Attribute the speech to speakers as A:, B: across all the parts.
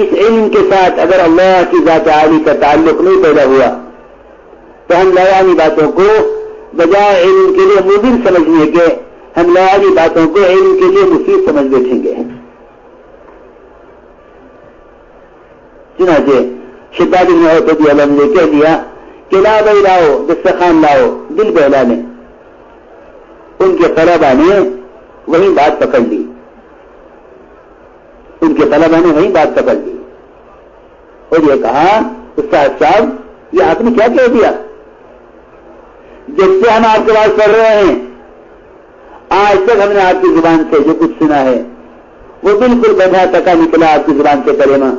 A: اس علم کے ساتھ اگر اللہ کی ذات عالی کا تعلق نہیں پیدا ہوا تو ہم لایانی باتوں کو بجائے علم کے لیے مضر سمجھنے کے ہم لایانی باتوں کو علم کے لیے مفید سمجھ بیٹھیں گے. چنانچہ شداد بن عوف رضی اللہ عنہ نے کہہ دیا کہ لا بھائی لاؤ دسترخوان لاؤ دل بہلا لیں. ان کے طلباء نے وہی بات پکڑ لی اور یہ کہا استاد صاحب یہ آپ نے کیا کہہ دیا؟ جب سے ہم آپ کے پاس پڑھ رہے ہیں آج تک ہم نے آپ کی زبان سے جو کچھ سنا ہے وہ بالکل بندھا تکا نکلا آپ کی زبان سے کلمہ.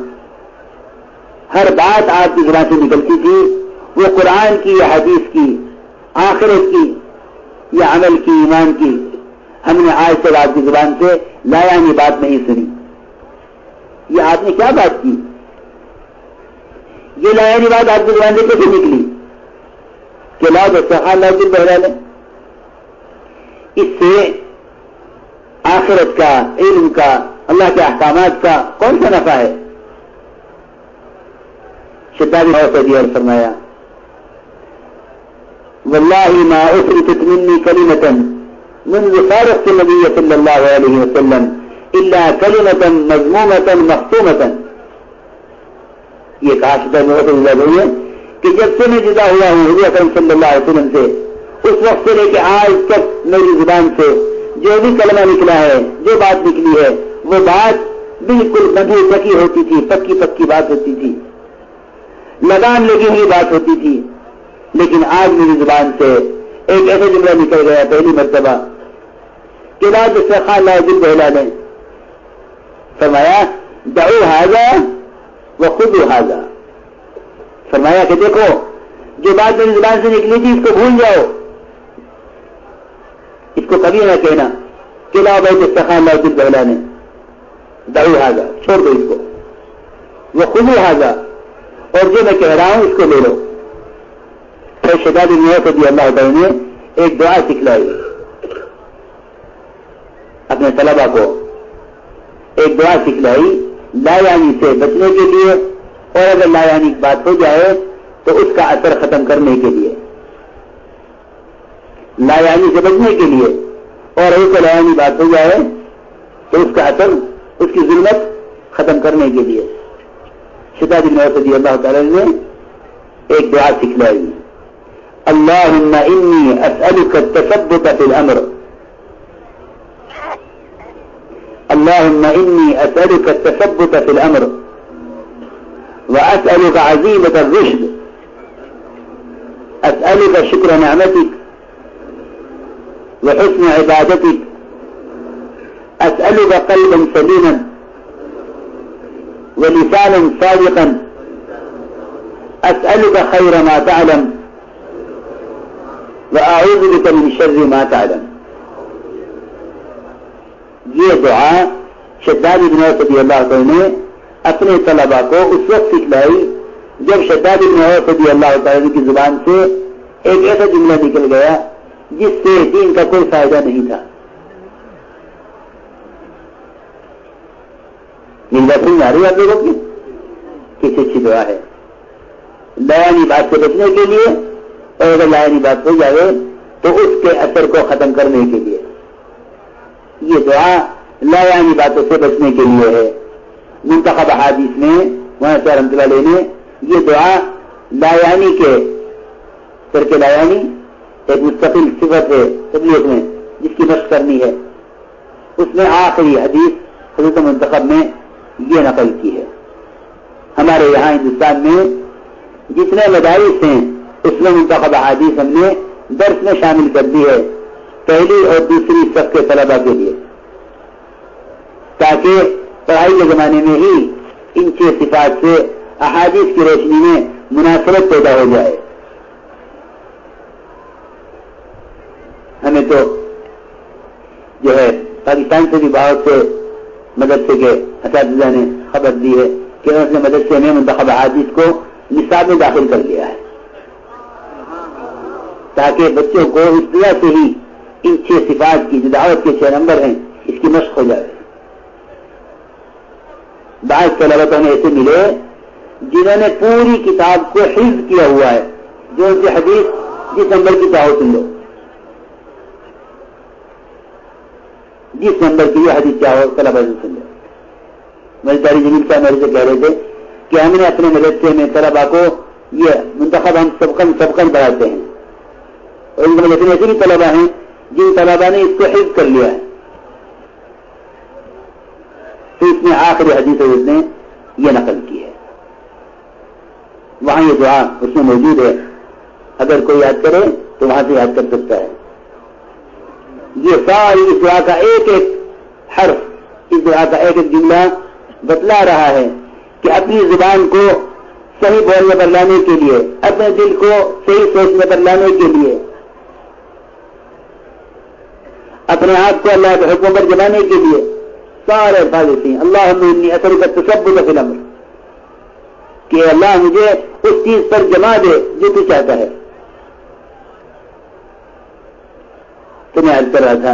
A: ہر بات آپ کی زبان سے نکلتی تھی وہ قرآن کی یا حدیث کی آخرت کی یا عمل کی ایمان کی. ہم نے آج تک آپ کی زبان سے لایانی بات نہیں سنی. یہ آپ نے کیا بات کی؟ یہ لایانی بات آپ کی زبان سے کیسے نکلی کہ لا دسترخوان لاؤ دل بہلا لیں؟ اس سے آخرت کا، علم کا، اللہ کے احکامات کا کون سا نفع ہے؟ شداد بن عوف رضی اللہ فرمایا واللہ ما اثبتت منی کلمۃ منذ فارقت النبی صلی اللہ علیہ وسلم الا کلمۃ مذمومۃ مختومۃ. یہ کہا شداد بن عوف رضی اللہ عنہ کہ جب سے میں جدا ہوا ہوں حضور اکرم صلی اللہ علیہ وسلم سے اس وقت سے لے کے آج تک میری زبان سے جو بھی کلمہ نکلا ہے، جو بات نکلی ہے، وہ بات بالکل بندھی چکی ہوتی تھی، پکی بات ہوتی تھی، لگام لگی ہوئی بات ہوتی تھی. لیکن آج میری زبان سے ایک ایسا جملہ نکل گیا پہلی مرتبہ کہ لا دسترخوان لاؤ دل بہلا لیں. فرمایا دعو ھذا وخذوا ھذا. فرمایا کہ دیکھو جو بات میری زبان سے نکلی تھی اس کو بھول جاؤ، اس کو کبھی نہ کہنا کہ لاؤ بھائی دسترخوان لاؤ دل بہلا لیں. دعو ھذا، چھوڑ دو اس کو. وخذوا ھذا، اور جو میں کہہ رہا ہوں اس کو لے لو. پھر شداد بن عوف رضی اللہ تعالیٰ نے ایک دعا سکھلائی اپنے طلبا کو، ایک دعا سکھلائی لایانی سے بچنے کے لیے، اور اگر لایانی بات ہو جائے تو اس کا اثر ختم کرنے کے لیے، لایانی سے بچنے کے لیے، اور اگر لایانی بات ہو جائے تو اس کا اثر، اس کی ظلمت ختم کرنے کے لیے. شداد بن عوف رضی اللہ تعالی نے ایک دعا سکھلائی اللہم انی اسألک التثبت فی الامر. اللہم انی اسألک التثبت فی الامر واسألک عزیمت الرشد. اسألک شکر نعمتک وحسن عبادتک. اسألک قلبا سلیما ولسانا صادقا. اسألک خیر ما تعلم واعوذ بک من شر ما تعلم. یہ دعا شداد بن عوف رضی اللہ تعالی نے اپنے طلبا کو اس وقت سکھلائی جب شداد بن عوف رضی اللہ تعالی کی زبان سے ایک ایسا جملہ نکل گیا جس سے دین کا کوئی فائدہ نہیں تھا. یہ بات سمجھ آ رہی ہے آپ لوگوں کی؟ کسی اچھی دعا ہے لایانی بات سے بچنے کے لیے، اور اگر لایانی بات ہو جائے تو اس کے اثر کو ختم کرنے کے لیے. یہ دعا لایانی باتوں سے بچنے کے لیے ہے. منتخب احادیث میں وہاں سے رحمۃ اللہ علیہ نے یہ دعا لایانی کے ترک لایانی ایک مستقل صفت ہے تبلیغ میں جس کی مشق کرنی ہے، اس میں آخری حدیث حضرت منتخب میں یہ نقل کی ہے. ہمارے یہاں ہندوستان میں جتنے مدارس ہیں اس میں منتخب احادیث ہم نے درس میں شامل کر دی ہے پہلی اور دوسری صف کے طلبا کے لیے، تاکہ پڑھائی کے زمانے میں ہی ان 6 صفات سے احادیث کی روشنی میں مناسبت پیدا ہو جائے. ہمیں تو جو ہے پاکستان سے بھی بہت سے مدرسے کے اساتذہ نے خبر دی ہے کہ انہوں نے مدرسے میں منتخب احادیث کو نصاب میں داخل کر لیا ہے تاکہ بچوں کو اس طرح سے ہی ان 6 صفات کی جو دعوت کے 6 نمبر ہیں اس کی مشق ہو جائے. بعض طلبہ تو ہمیں ایسے ملے جنہوں نے پوری کتاب کو حفظ کیا ہوا ہے، جو ان کی حدیث جس نمبر کی چاہو سن لو، جس نمبر کی یہ حدیث چاہو طلبہ سے سن لو۔ میری تاریخ جمیل صاحب میرے سے کہہ رہے تھے کہ ہم نے اپنے مدرسے میں طلبہ کو یہ منتخب ہم سبقن پڑھاتے ہیں، اور ان کے مدرسے میں ایسے بھی طلبہ ہیں جن طلبہ نے اس کو حفظ کر لیا ہے، تو اس میں آخری حدیث اس نے یہ نقل کی ہے، وہاں یہ دعا اس میں موجود ہے، اگر کوئی یاد کرے تو وہاں سے یاد کر سکتا ہے۔ یہ ساری اس دعا کا ایک ایک حرف، اس دعا کا ایک ایک جملہ بتلا رہا ہے کہ اپنی زبان کو صحیح بولنے پر لانے کے لیے، اپنے دل کو صحیح سوچنے پر لانے کے لیے، اپنے آپ کو اللہ کے حکم پر جمانے کے لیے سارے الفاظ ایسے ہیں۔ اللہم انی اسألک التثبت فی الامر، کہ اللہ مجھے اس چیز پر جما دے جو تو چاہتا ہے۔ تو میں عرض کر رہا تھا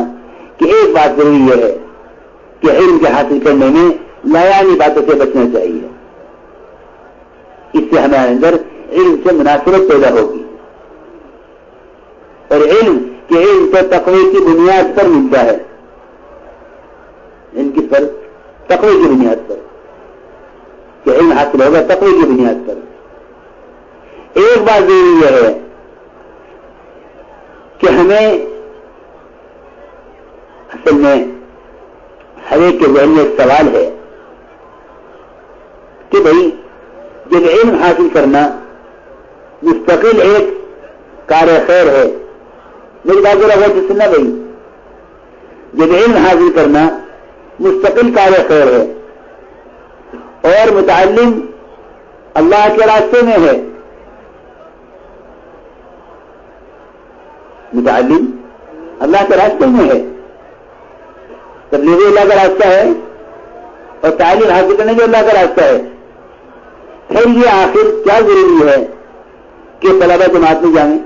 A: کہ ایک بات ضروری یہ ہے کہ علم کے حاصل کرنے میں لایانی باتوں سے بچنا چاہیے، اس سے ہمارے اندر علم سے مناسبت پیدا ہوگی، اور علم کہ علم تو تقوی کی بنیاد پر ملتا ہے، علم کس پر؟ تقوی کی بنیاد پر، کہ علم حاصل ہوگا تقوی کی بنیاد پر۔ ایک بات ضروری یہ ہے کہ ہمیں اصل میں ہر ایک کے ذہن میں ایک سوال ہے کہ بھائی جب علم حاصل کرنا مستقل ایک کار خیر ہے، میری بات ذرا غور سے سننا بھائی، جب علم حاصل کرنا مستقل کار خیر ہے اور متعلم اللہ کے راستے میں ہے، متعلم اللہ کے راستے میں ہے، تبلیغ اللہ کا راستہ ہے اور تعلیم حاصل کرنے جو اللہ کا راستہ ہے، پھر یہ آخر کیا ضروری ہے کہ طلبہ جماعت میں جائیں؟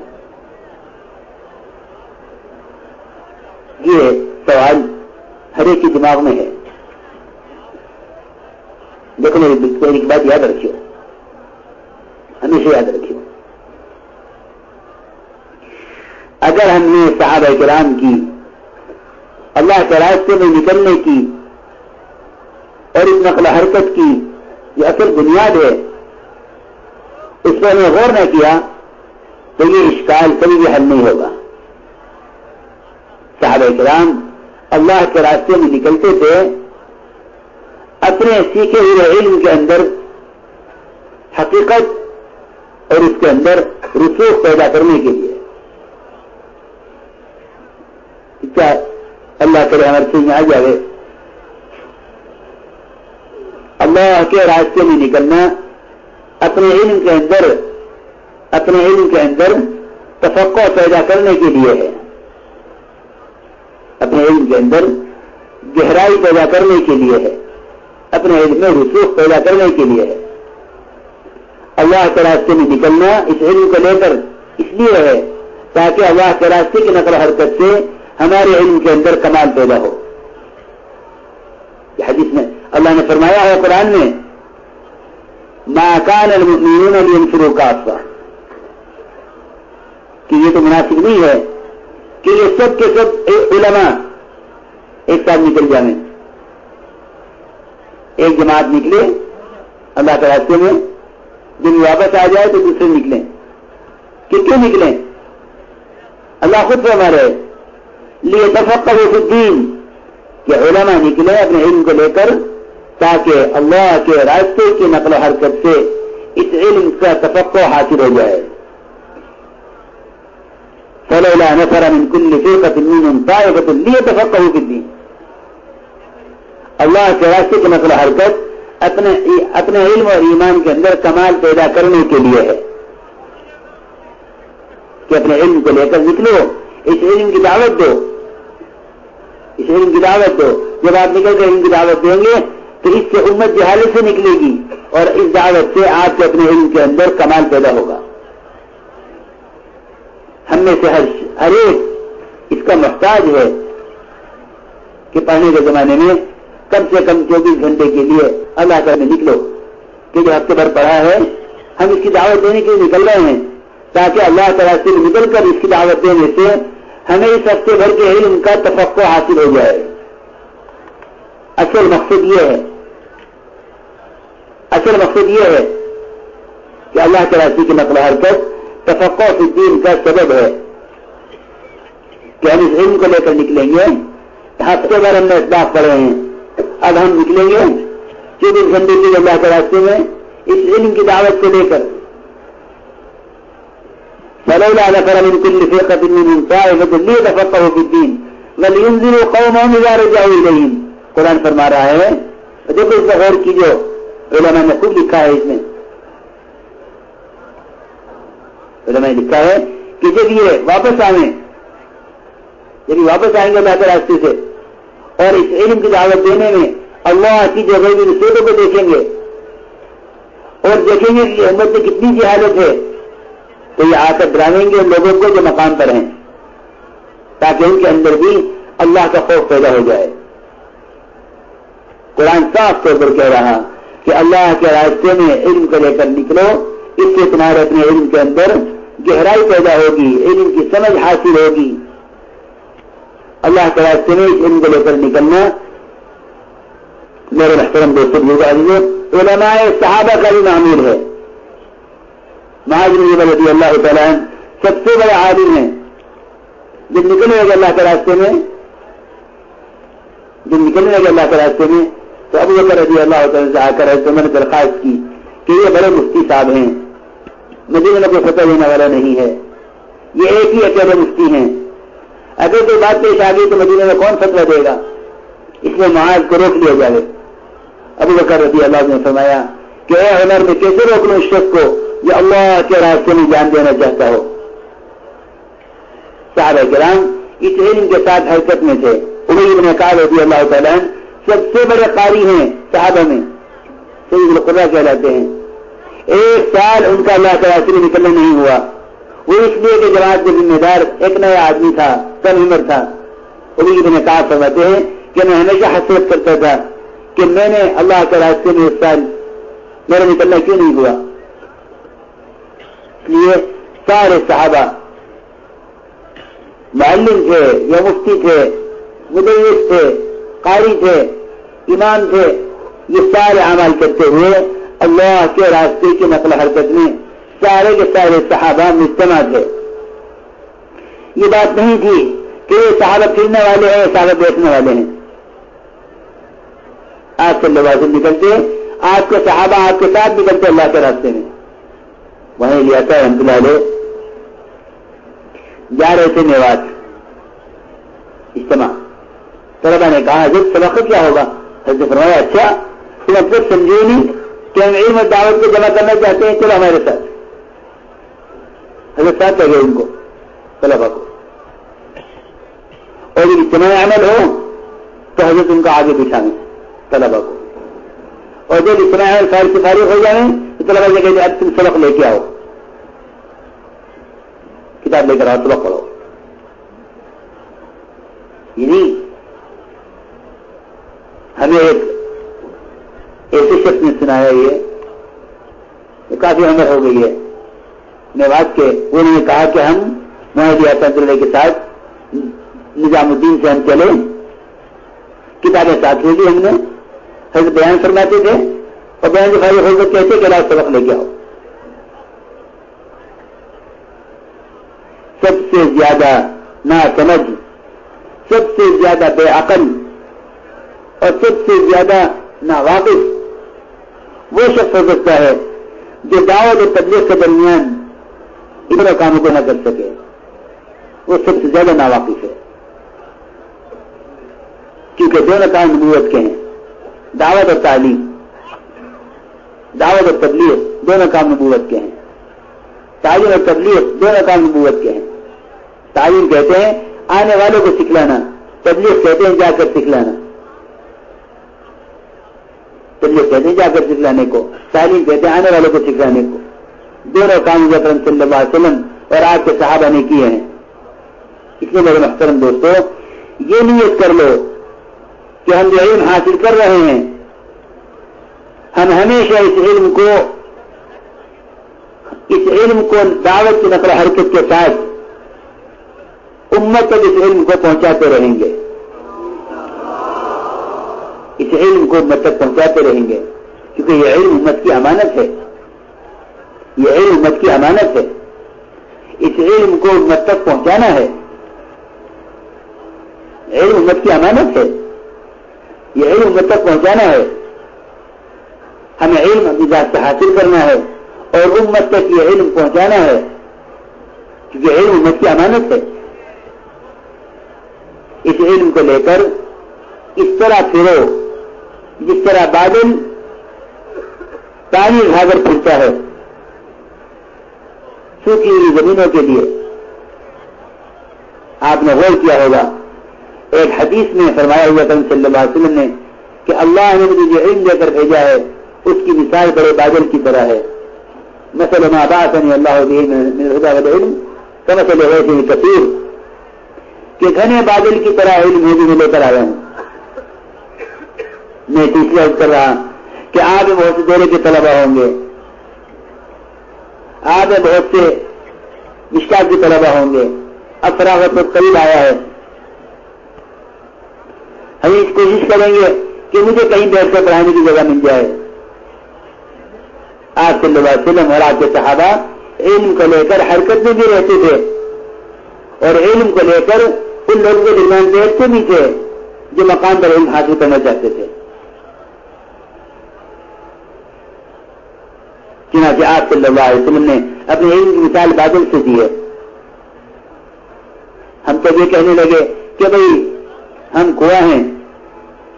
A: یہ سوال ہر ایک کے دماغ میں ہے۔ دیکھو میری ایک بات یاد رکھیو، ہمیشہ یاد رکھیو، اگر ہم نے صحابہ کرام کی اللہ کے راستے میں نکلنے کی اور اس نقل حرکت کی یہ اصل بنیاد ہے، اس پر ہم نے غور نہ کیا تو یہ اشکال کبھی بھی حل نہیں ہوگا۔ صحابہ کرام اللہ کے راستے میں نکلتے تھے اپنے سیکھے ہوئے علم کے اندر حقیقت اور اس کے اندر رسوخ پیدا کرنے کے لیے۔ کیا اللہ کرے ہمارے سے آ جائے، اللہ کے راستے میں نکلنا اپنے علم کے اندر تفقع پیدا کرنے کے لیے ہے، اپنے علم کے اندر گہرائی پیدا کرنے کے لیے ہے، اپنے علم میں رسوخ پیدا کرنے کے لیے ہے۔ اللہ کے راستے میں نکلنا اس علم کو لے کر اس لیے ہے تاکہ اللہ کے راستے کی نقل حرکت سے ہمارے علم کے اندر کمال پیدا ہو۔ یہ حدیث میں اللہ نے فرمایا ہے قرآن میں، ما کان المؤمنون لینفروا کافہ، کہ یہ تو مناسب نہیں ہے کہ یہ سب کے سب علماء ایک ساتھ نکل جائیں، ایک جماعت نکلے اللہ کے راستے میں، جن واپس آ جائے تو دوسرے نکلیں۔ کہ کیوں نکلیں؟ اللہ خود فرما رہے لیتفقهوا فی الدین، کہ علماء نکلے اپنے علم کو لے کر تاکہ اللہ کے راستے کی نقل و حرکت سے اس علم کا تفقہ حاصل ہو جائے۔ فلولا نفر من كل فرقة منهم طائفة ليتفقهوا في الدين، اللہ کے راستے کی نقل و حرکت اپنے علم اور ایمان کے اندر کمال پیدا کرنے کے لیے ہے، کہ اپنے علم کو لے کر نکلو، اس علم کی دعوت دو، اس علم کی دعوت دو۔ جب آپ نکل کر علم کی دعوت دیں گے تو اس سے امت جہالت سے نکلے گی اور اس دعوت سے آپ کے اپنے علم کے اندر کمال پیدا ہوگا۔ ہم میں سے ہر ایک اس کا محتاج ہے کہ پڑھنے کے زمانے میں کم سے کم 24 گھنٹے کے لیے اللہ تعالیٰ میں نکلو کہ جو ہفتے بھر پڑھا ہے ہم اس کی دعوت دینے کے لیے نکل رہے ہیں، تاکہ اللہ تعالیٰ سے نکل کر اس کی دعوت دینے سے ہمیں اس ہفتے بھر کے علم کا تفقع حاصل ہو جائے۔ اصل مقصد یہ ہے کہ اللہ تعالیٰ کی نقل و حرکت تفقع فی الدین کا سبب ہے کہ ہم اس علم کو لے کر نکلیں گے۔ ہفتے بھر ہم نے اسباق پڑھے ہیں، اب ہم نکلیں گے 24 گھنٹے کے اللہ کے راستے میں اس علم کی دعوت کو لے کر۔ فلولا نفر من كل فرقة منهم طائفة ليتفقهوا في الدين ولينذروا قومهم إذا رجعوا إليهم۔ قرآن فرما رہا ہے، دیکھو اس کا غور کیجو، علماء نے خوب لکھا ہے، اس میں علماء نے لکھا ہے کہ جب یہ واپس آئیں گے اللہ کے راستے سے اور اس علم کی دعوت دینے میں اللہ کی جو غیبی رسولوں کو دیکھیں گے اور دیکھیں گے کہ امت میں کتنی جہالت ہے، تو یہ آ کر ڈراویں گے ان لوگوں کو جو مقام پر ہیں، تاکہ ان کے اندر بھی اللہ کا خوف پیدا ہو جائے۔ قرآن صاف طور پر کہہ رہا کہ اللہ کے راستے میں علم کو لے کر نکلو، اس سے تمہارے اپنے علم کے اندر گہرائی پیدا ہوگی، علم کی سمجھ حاصل ہوگی۔ اللہ کے راستے میں اس علم کو لے کر نکلنا میرے محترم دوستوں علماء صحابہ کا بھی معمول ہے۔ معاذ بن جبل رضی اللہ تعالیٰ عنہ سب سے بڑے عالم ہیں، جب نکلنے لگے اللہ کے راستے میں تو ابو بکر رضی اللہ تعالیٰ سے آ کر عمر نے درخواست کی کہ یہ بڑے مفتی صاحب ہیں، مدینے میں کوئی فتویٰ دینے والا نہیں ہے، یہ ایک ہی اکیلے مفتی ہیں، اگر کوئی بات پیش آ گئی تو مدینے میں کون فتویٰ دے گا، اس لیے معاذ کو روک لیا جائے۔ ابو بکر رضی اللہ عنہ نے فرمایا کہ اے عمر میں کیسے روک لوں اس شخص کو جو اللہ کے راستے میں جان دینا چاہتا ہو۔ صحابہ کرام اس علم کے ساتھ حرکت میں تھے۔ ابی بن کعب رضی اللہ تعالیٰ عنہ سب سے بڑے قاری ہیں صحابہ میں، سید القراء کہلاتے ہیں۔ 1 سال ان کا اللہ کے راستے میں نکلنا نہیں ہوا، وہ اس لیے کہ جماعت کے ذمہ دار ایک نیا آدمی تھا، کم عمر تھا۔ ابی بن کعب فرماتے ہیں کہ میں ہمیشہ حسرت کرتا تھا کہ میں نے اللہ کے راستے میں 1 سال میرا نکلنا کیوں نہیں ہوا۔ اس لیے سارے صحابہ معلم تھے یا مفتی تھے، مدرس تھے، قاری تھے، امام تھے، یہ سارے اعمال کرتے ہوئے اللہ کے راستے کی نقل حرکت میں سارے کے سارے صحابہ مجتمع تھے۔ یہ بات نہیں تھی کہ یہ صحابہ پھرنے والے ہیں، صحابہ بیٹھنے والے ہیں۔ آپ صلی اللہ علیہ وسلم نکلتے، آپ کے صحابہ آپ کے ساتھ نکلتے اللہ کے راستے میں۔ وہیں لیا تھا رحمۃ اللہ علیہ جا رہے تھے میوات اجتماع، طلبا نے کہا حضرت سبق کیا ہوگا؟ حضرت نے فرمایا اچھا تم اب تک سمجھے نہیں کہ ہم علم اور دعوت کو جمع کرنا چاہتے ہیں، چلو ہمارے ساتھ۔ حضرت ساتھ لگے ان کو طلبا کو، اور جب اجتماع عمل ہو تو حضرت ان کو آگے بٹھائیں طلبا کو، اور جب اجتماع عمل سے فارغ ہو جائیں تو طلبا سے کہتے اب تم سبق لے کے آؤ، کتاب لے کر آؤ، سبق پڑھو۔ یعنی ہمیں ایک ایسے شخص نے سنایا، یہ کافی عمر ہو گئی ہے میوات کے، انہوں نے کہا کہ ہم معاہدہ تنظیم کے ساتھ نظام الدین سے ہم چلے، کتابیں ساتھ لے لی ہم نے، حضرت بیان فرماتے تھے اور بیان سے فارغ ہو کر کہتے کہ لاؤ سبق لے کے آؤ۔ سب سے زیادہ ناسمجھ، سب سے زیادہ بے عقل اور سب سے زیادہ ناواقف وہ شخص ہو سکتا ہے جو دعوت اور تبلیغ کے درمیان ان کاموں کو نہ کر سکے، وہ سب سے زیادہ ناواقف ہے، کیونکہ دونوں کام نبوت کے ہیں، دعوت اور تعلیم، دعوت اور تبلیغ دونوں کام نبوت کے ہیں، تعلیم اور تبلیغ دونوں کام نبوت کے ہیں۔ تعلیم کہتے ہیں آنے والوں کو سکھلانا، تبلیغ کہتے ہیں جا کر سکھلانا، تبلیغ کہتے ہیں جا کر سکھلانے کو، تعلیم کہتے ہیں آنے والوں کو سکھلانے کو۔ دونوں کام اکرم صلی اللہ علیہ وسلم اور آپ کے صحابہ نے کیے ہیں۔ اس لیے میرے محترم دوستو، یہ نیت کر لو کہ ہم جو علم حاصل کر رہے ہیں ہم ہمیشہ اس علم کو دعوت کی نقل حرکت کے ساتھ امت تک اس علم کو پہنچاتے رہیں گے، اس علم کو امت تک پہنچاتے رہیں گے، کیونکہ یہ علم امت کی امانت ہے، یہ علم امت کی امانت ہے، اس علم کو امت تک پہنچانا ہے، علم امت کی امانت ہے، یہ علم امت تک پہنچانا ہے، ہمیں علم اپنی ذات سے حاصل کرنا ہے اور امت تک یہ علم پہنچانا ہے، کیونکہ علم امت کی امانت ہے۔ اس علم کو لے کر اس طرح پھرو جس طرح بادل پانی گھاگر پھرتا ہے سوکھی ہوئی زمینوں کے لیے۔ آپ نے غور کیا ہوگا ایک حدیث میں فرمایا ہوا تھا صلی اللہ علیہ وسلم نے کہ اللہ نے مجھے جو علم دے کر بھیجا ہے اس کی مثال بڑے بادل کی طرح ہے، مثل ما بعثني الله به من الهدى والعلم كمثل غيث كثير، کہ گھنے بادل کی طرح علم ہے جو میں لے کر آیا ہوں۔ میں تیسری عرض کر رہا کہ آپ بہت سے دورے کے طلبہ ہوں گے، آپ بہت سے مشکات کے طلبہ ہوں گے، اب فراغت وقت قریب آیا ہے، ہم اس کوشش کریں گے کہ مجھے کہیں بیٹھ کر پڑھانے کی جگہ مل جائے۔ آپ صلی اللہ علیہ وسلم اور آپ کے صحابہ علم کو لے کر حرکت میں بھی رہتے تھے اور علم کو لے کر ان لوگوں کے درمیان بیٹھتے بھی تھے جو مقام پر علم حاصل کرنا چاہتے تھے۔ چنانچہ آپ صلی اللہ علیہ وسلم نے اپنے علم کی مثال بادل سے دی ہے۔ ہم تو یہ کہنے لگے کہ بھئی ہم کنواں ہیں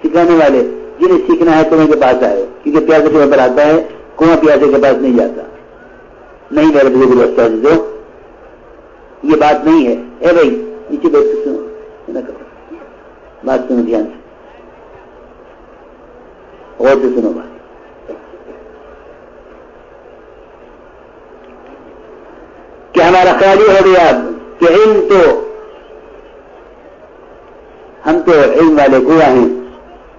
A: سکھانے والے، جنہیں سیکھنا ہے تمہیں کے پاس آئے، کیونکہ پیاسے کے پر آتا ہے، کنواں پیاسے کے پاس نہیں جاتا۔ نہیں میرے بزرگ استاد جو یہ بات نہیں ہے۔ اے بھائی نیچے بیٹھ کے سنو، نہ کرو بات، سنو دھیان سے، غور سے سنو بات۔ کہ ہمارا خیال یہ ہو گیا کہ علم تو ہم تو علم والے کنواں ہیں،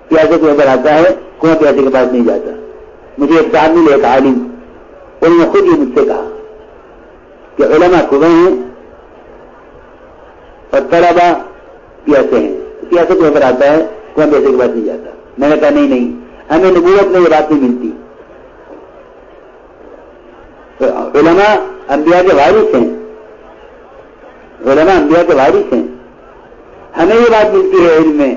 A: پیاسے کے اوپر آتا ہے، کنواں پیاسے کے پاس نہیں جاتا۔ مجھے ایک صاحب ملے، ایک عالم، انہوں نے خود ہی مجھ سے کہا کہ علماء کنویں ہیں اور طلبا پیاسے ہیں، پیاسے کے اوپر آتا ہے، کنواں پیاسے کے پاس نہیں جاتا۔ میں نے کہا نہیں، ہمیں نبوت میں یہ بات نہیں ملتی۔ تو علماء انبیاء کے وارث ہیں، علماء انبیاء کے وارث ہیں، ہمیں یہ بات ملتی ہے علم میں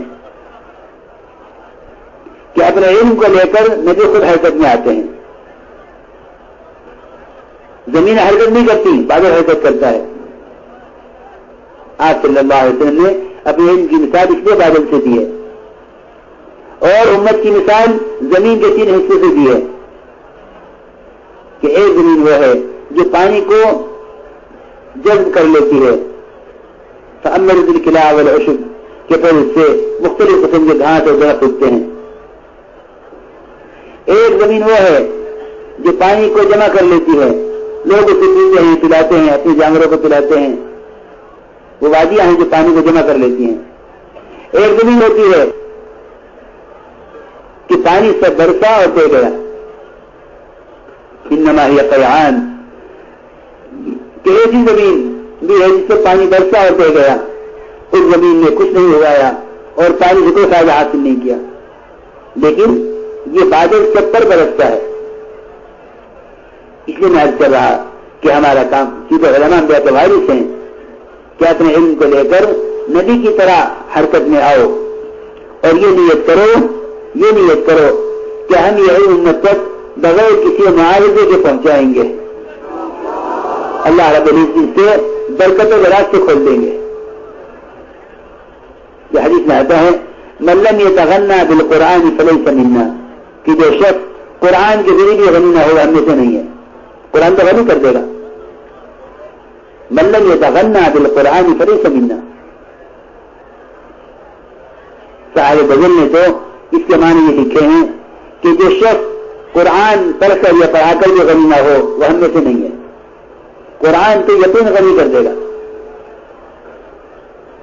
A: کہ اپنے علم کو لے کر نبی خود حرکت میں آتے ہیں۔ زمین حرکت نہیں کرتی، بادل حرکت کرتا ہے۔ آپ صلی اللہ علیہ وسلم نے اپنے علم کی مثال اس لیے بادل سے دی ہے اور امت کی مثال زمین کے 3 حصے سے دی ہے کہ ایک زمین وہ ہے جو پانی کو جذب کر لیتی ہے، فَأَمَّرُ بِالْكِلَاءِ وَالْعُشُبِ، کہ پھر اس سے مختلف قسم کے گھاس اور درخت اگتے ہیں۔ ایک زمین وہ ہے جو پانی کو جمع کر لیتی ہے، لوگ اسے پیتے ہیں، پلاتے ہیں، اپنے جانوروں کو پلاتے ہیں، وہ وادیاں ہیں جو پانی کو جمع کر لیتی ہیں۔ ایک زمین ہوتی ہے کہ پانی سب برسا اور دے گیا، انما ہی قیعان، کہ ایسی زمین بھی ہے جس سے پانی برسا اور دے گیا، اس زمین میں کچھ نہیں اگایا اور پانی سے کوئی فائدہ حاصل نہیں کیا، لیکن یہ بادل سب پر برستا ہے۔ اس لیے میں عرض کر رہا کہ ہمارا کام سیدھے علماء انبیاء کے وارث ہیں کہ اپنے علم کو لے کر نبی کی طرح حرکت میں آؤ اور یہ نیت کرو کہ ہم یہ علم امت تک بغیر کسی معاوضے کے پہنچائیں گے، اللہ رب العزت سے برکتوں کے راستے کھول دیں گے۔ یہ حدیث میں آتا ہے من لم يتغنى بالقرآن فليس منا، کہ جو شخص قرآن کے ذریعے بھی غنی نہ ہوگا ہم میں سے نہیں ہے۔ قرآن تو غنی کر دے گا۔ من لم يتغنى بالقرآن فليس منا، صاحب غزل نے تو اس کے معنی یہ لکھے ہیں کہ جو شخص قرآن پڑھ کر یا پڑھا کر بھی غنی نہ ہو وہ ہم میں سے نہیں ہے۔ قرآن تو یقین غنی کر دے گا،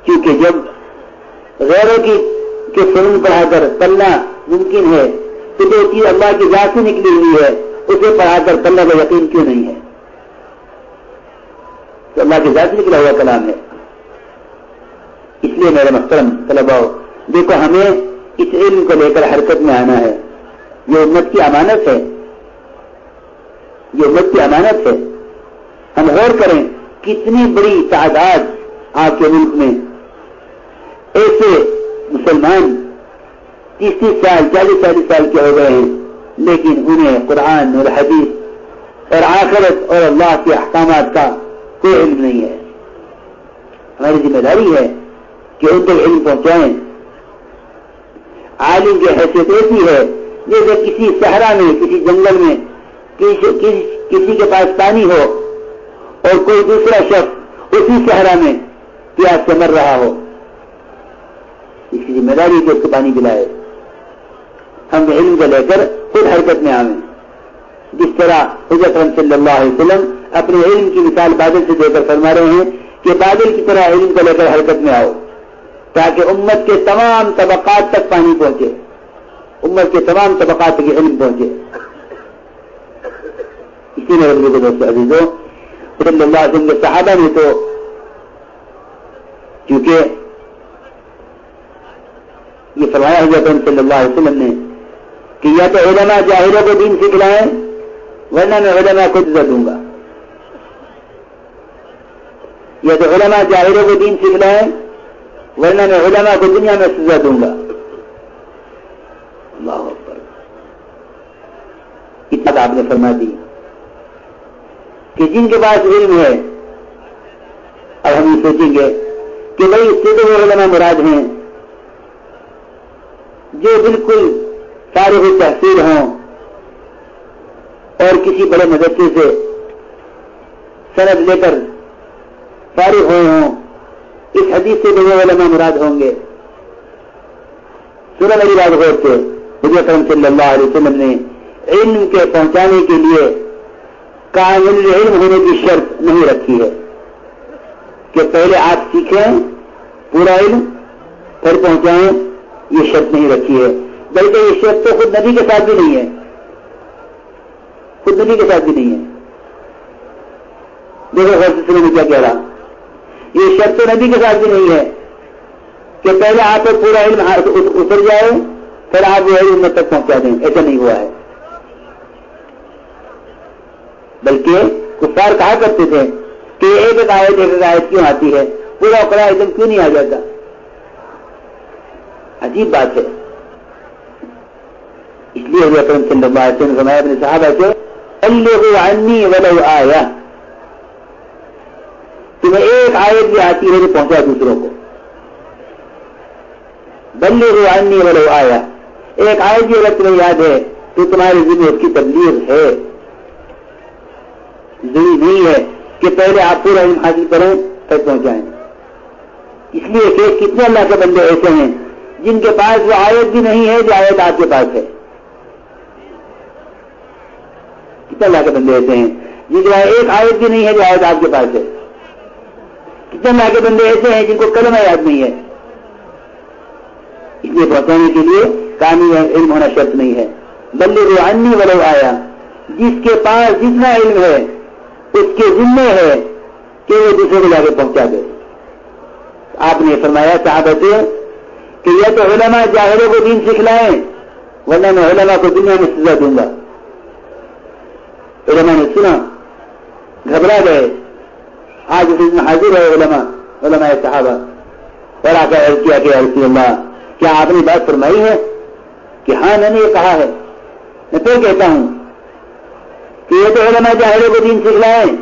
A: کیونکہ جب غیروں کی کہ فنون پڑھا کر تلنا ممکن ہے، تو جو چیز اللہ کی ذات سے نکلی ہوئی ہے اسے پڑھا کر تلنا کا یقین کیوں نہیں ہے؟ تو اللہ کی ذات سے نکلا ہوا کلام ہے۔ اس لیے میرے محترم طلباء، دیکھو ہمیں اس علم کو لے کر حرکت میں آنا ہے۔ یہ امت کی امانت ہے، یہ امت کی امانت ہے۔ ہم غور کریں کتنی بڑی تعداد آپ کے ملک میں ایسے مسلمان 30 سال 40 سال کے ہو گئے ہیں، لیکن انہیں قرآن اور حدیث اور آخرت اور اللہ کے احکامات کا کوئی علم نہیں ہے۔ ہماری ذمہ داری ہے کہ ان تک علم پہنچائیں۔ عالم کی حیثیت ایسی ہے جیسے کسی صحرا میں، کسی جنگل میں کسی کے پاس پانی ہو اور کوئی دوسرا شخص اسی صحرا میں پیاس سے مر رہا ہو، اس کی ذمہ داری کہ اس کو پانی پلائے۔ ہم علم کو لے کر خود حرکت میں آئیں، جس طرح حضرت صلی اللہ علیہ وسلم اپنے علم کی مثال بادل سے دے کر فرما رہے ہیں کہ بادل کی طرح علم کو لے کر حرکت میں آؤ، تاکہ امت کے تمام طبقات تک پانی پہنچے، امت کے تمام طبقات تک علم پہنچے۔ اسی میں رب کے دوست عزیزوں، صلی اللہ علیہ وسلم کے صحابہ نے تو کیونکہ یہ فرمایا حضرت صلی اللہ علیہ وسلم نے کہ یا تو علماء جاہلوں کو دین سکھلائیں ورنہ میں علماء کو سزا دوں گا، یا تو علماء جاہلوں کو دین سکھلائیں ورنہ میں علماء کو دنیا میں سزا دوں گا۔ اللہ اکبر، اتنا آپ نے فرما دی کہ جن کے پاس علم ہے، اب ہم یہ سوچیں گے کہ بھائی اس سے تو وہ علماء مراد ہیں جو بالکل فارغ التحصیل ہوں اور کسی بڑے مدرسے سے سند لے کر فارغ ہوئے ہوں، اس حدیث سے تو وہ علماء مراد ہوں گے۔ سنو میری بات غور سے، حضرت صلی اللہ علیہ وسلم نے علم کے پہنچانے کے لیے کامل علم ہونے کی شرط نہیں رکھی ہے کہ پہلے آپ سیکھیں پورا علم پھر پہنچائیں، یہ شرط نہیں رکھی ہے، بلکہ یہ شرط تو خود نبی کے ساتھ بھی نہیں ہے، خود نبی کے ساتھ بھی نہیں ہے۔ دیکھو غور سے میں کیا کہہ رہا، یہ شرط تو نبی کے ساتھ بھی نہیں ہے کہ پہلے آپ کو پورا علم اتر جائے پھر آپ وہ علم تک پہنچا دیں، ایسا نہیں ہوا ہے۔ بلکہ کفار کہا کرتے تھے کہ ایک ایک آیت کیوں آتی ہے، پورا اکڑا علم کیوں نہیں آ جاتا؟ عجیب بات ہے۔ اس لیے حضرت صلی اللہ علیہ وسلم نے فرمایا اپنے صحابہ سے، بلغوا عنی ولو آیہ، تمہیں ایک آیت بھی آتی ہے تو پہنچا دوسروں کو۔ بلغوا عنی ولو آیہ، ایک آیت بھی اگر تمہیں یاد ہے تو تمہاری ذمہ اس کی تبلیغ ہے، ضروری نہیں ہے کہ پہلے آپ پورا علم حاصل کریں پھر پہنچائیں۔ اس لیے کہ کتنے اللہ کے بندے ایسے ہیں جن کے پاس وہ آیت بھی نہیں ہے جو آیت آپ کے پاس ہے، کتنے اللہ کے بندے ایسے ہیں جن کے پاس ایک آیت بھی نہیں ہے جو آیت آپ کے پاس ہے، کتنے اللہ کے بندے ایسے ہیں جن کو کلمہ یاد نہیں ہے۔ اس لیے پہنچانے کے لیے کامل علم ہونا شرط نہیں ہے۔ بلغوا عنی ولو آیہ، جس کے پاس جتنا علم ہے اس کے ذمہ ہے کہ وہ دوسرے کو جا کے پہنچا دے۔ آپ نے فرمایا صحابہ سے کہ یا تو علماء جاہلوں کو دین سکھلائیں ورنہ میں علماء کو دنیا میں سزا دوں گا۔ علماء نے سنا، گھبرا گئے، آج اس میں حاضر ہے علماء صحابہ، اور آ کر عرض کیا کہ یا رسول اللہ کیا آپ نے بات فرمائی ہے؟ کہ ہاں میں نے یہ کہا ہے۔ میں پھر کہتا ہوں کہ یہ تو علماء جاہلوں کو دین سکھلائیں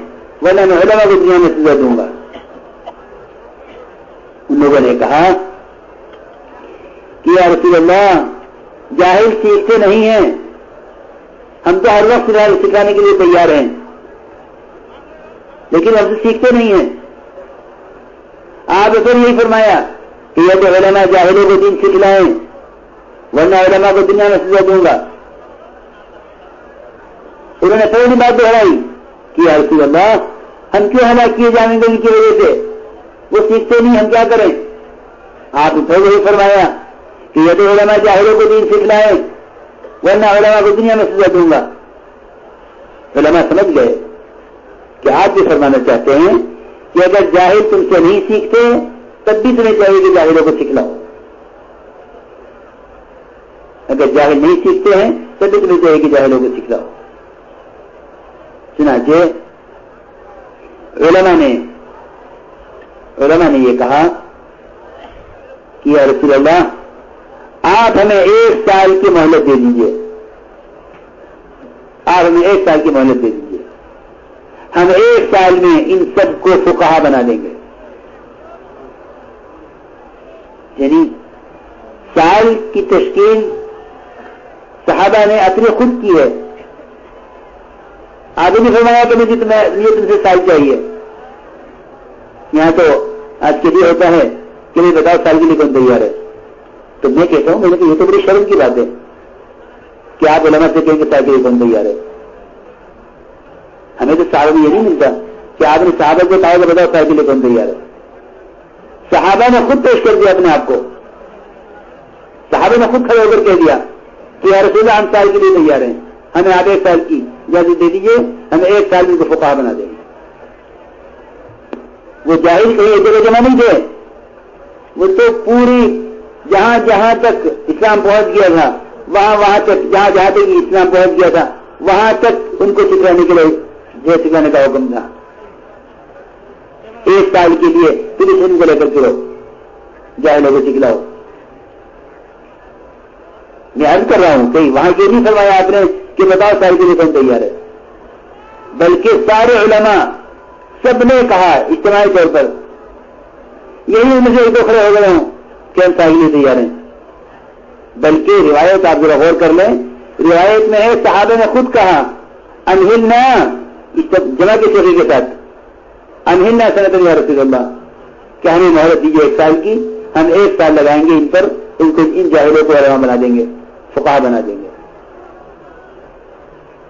A: ورنہ میں علماء کو دنیا میں سزا دوں گا۔ ان لوگوں نے کہا کہ یا رسول اللہ جاہل سیکھتے نہیں ہیں، ہم تو ہر وقت سکھانے کے لیے تیار ہیں لیکن ہم سے سیکھتے نہیں ہیں۔ آپ نے پھر یہی فرمایا کہ یہ تو علماء جاہلوں کو دین سکھلائیں ورنہ علماء کو دنیا میں سزا دوں گا۔ انہوں نے پہلی بات دہرائی کہ یا رسول اللہ ہم کیوں ہلاک کیے جائیں گے ان کی وجہ سے، وہ سیکھتے نہیں، ہم کیا کریں؟ آپ نے پھر وہی فرمایا کہ یہ تو علماء جاہلوں کو دین سکھلائے ورنہ علماء کو دنیا میں سزا دوں گا. علماء سمجھ گئے کہ آپ بھی فرمانا چاہتے ہیں کہ اگر جاہل تم سے نہیں سیکھتے تب بھی تمہیں چاہیے کہ جاہلوں کو سکھلاؤ. اگر جاہل نہیں سیکھتے ہیں تب بھی تمہیں چاہیے کہ جاہلوں کو سکھلاؤ. چنانچہ علماء نے یہ کہا کہ یا رسول اللہ آپ ہمیں 1 سال کی مہلت دے دیجیے. آپ ہمیں 1 سال کی مہلت دے دیجیے. ہم 1 سال میں ان سب کو فقہا بنا دیں گے. یعنی سال کی تشکیل صحابہ نے اپنے خود کی ہے. آگے بھی فرمایا کہ مجھے تم سے سال چاہیے. یہاں تو آج کے لیے ہوتا ہے کہ میں بتاؤ سال کے لیے کون تیار ہے. تو میں کہتا ہوں یہ تو بڑی شرم کی بات ہے کہ آپ علماء سے کہیں کہ سال کے لیے کون تیار ہے. ہمیں تو صحابہ میں یہ نہیں ملتا کہ آپ نے صحابہ کو کہا کہ بتاؤ سال کے لیے کون تیار ہے. صحابہ نے خود پیش کر دیا اپنے آپ کو. صحابہ نے خود کھڑے ہو کر کہہ دیا کہ یا رسول اللہ ہم سال کے لیے تیار ہیں. ہمیں آپ 1 سال کی اجازت دے دیجیے. ہمیں 1 سال میں کو فقہا بنا دیں گے. وہ جاہل کہیں ایک جگہ جمع نہیں تھے. وہ تو پوری جہاں جہاں تک اسلام پہنچ گیا تھا وہاں تک جہاں تک اسلام پہنچ گیا تھا وہاں تک ان کو سکھانے کے لیے سکھانے کا حکم تھا. 1 سال کے لیے پھر ان کو لے کر چلو جاہلوں کو سکھلاؤ. میں عرض کر رہا ہوں کہ وہاں یہ نہیں فرمایا آپ نے کہ بتاؤ سال کے لیے کون تیار ہے. بلکہ سارے علماء سب نے کہا اجتماعی طور پر. یہی مجھے ایک دو کھڑے ہو گئے ہوں کہ ہم سال کے لیے تیار ہیں. بلکہ روایت آپ ذرا غور کر لیں. روایت میں ہے صحابہ نے خود کہا انہلنا جمع کے صیغے کے ساتھ انہلنا سنۃ یا رسول اللہ کہ ہمیں مہلت دیجیے 1 سال کی. ہم 1 سال لگائیں گے ان پر. ان جاہلوں کو علماء بنا دیں گے فقہا بنا دیں گے.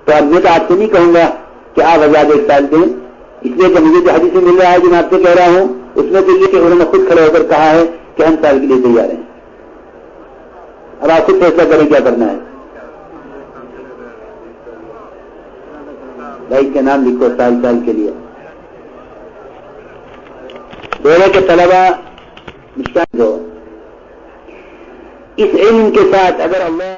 A: تو اب میں تو آپ سے نہیں کہوں گا کہ آپ آزاد 1 سال دیں. اس لیے کہ مجھے جو حدیث سے مل رہا ہے جو میں آپ سے کہہ رہا ہوں اس میں تو یہ کہ انہوں نے خود کھڑے ہو کر کہا ہے کہ ہم سال کے لیے تیار ہیں. اب آپ خود فیصلہ کریں کیا کرنا ہے. بھائی کا نام لکھو سال کے لیے. دورے کے طلبا مشتاق ہو اس علم کے ساتھ. اگر اللہ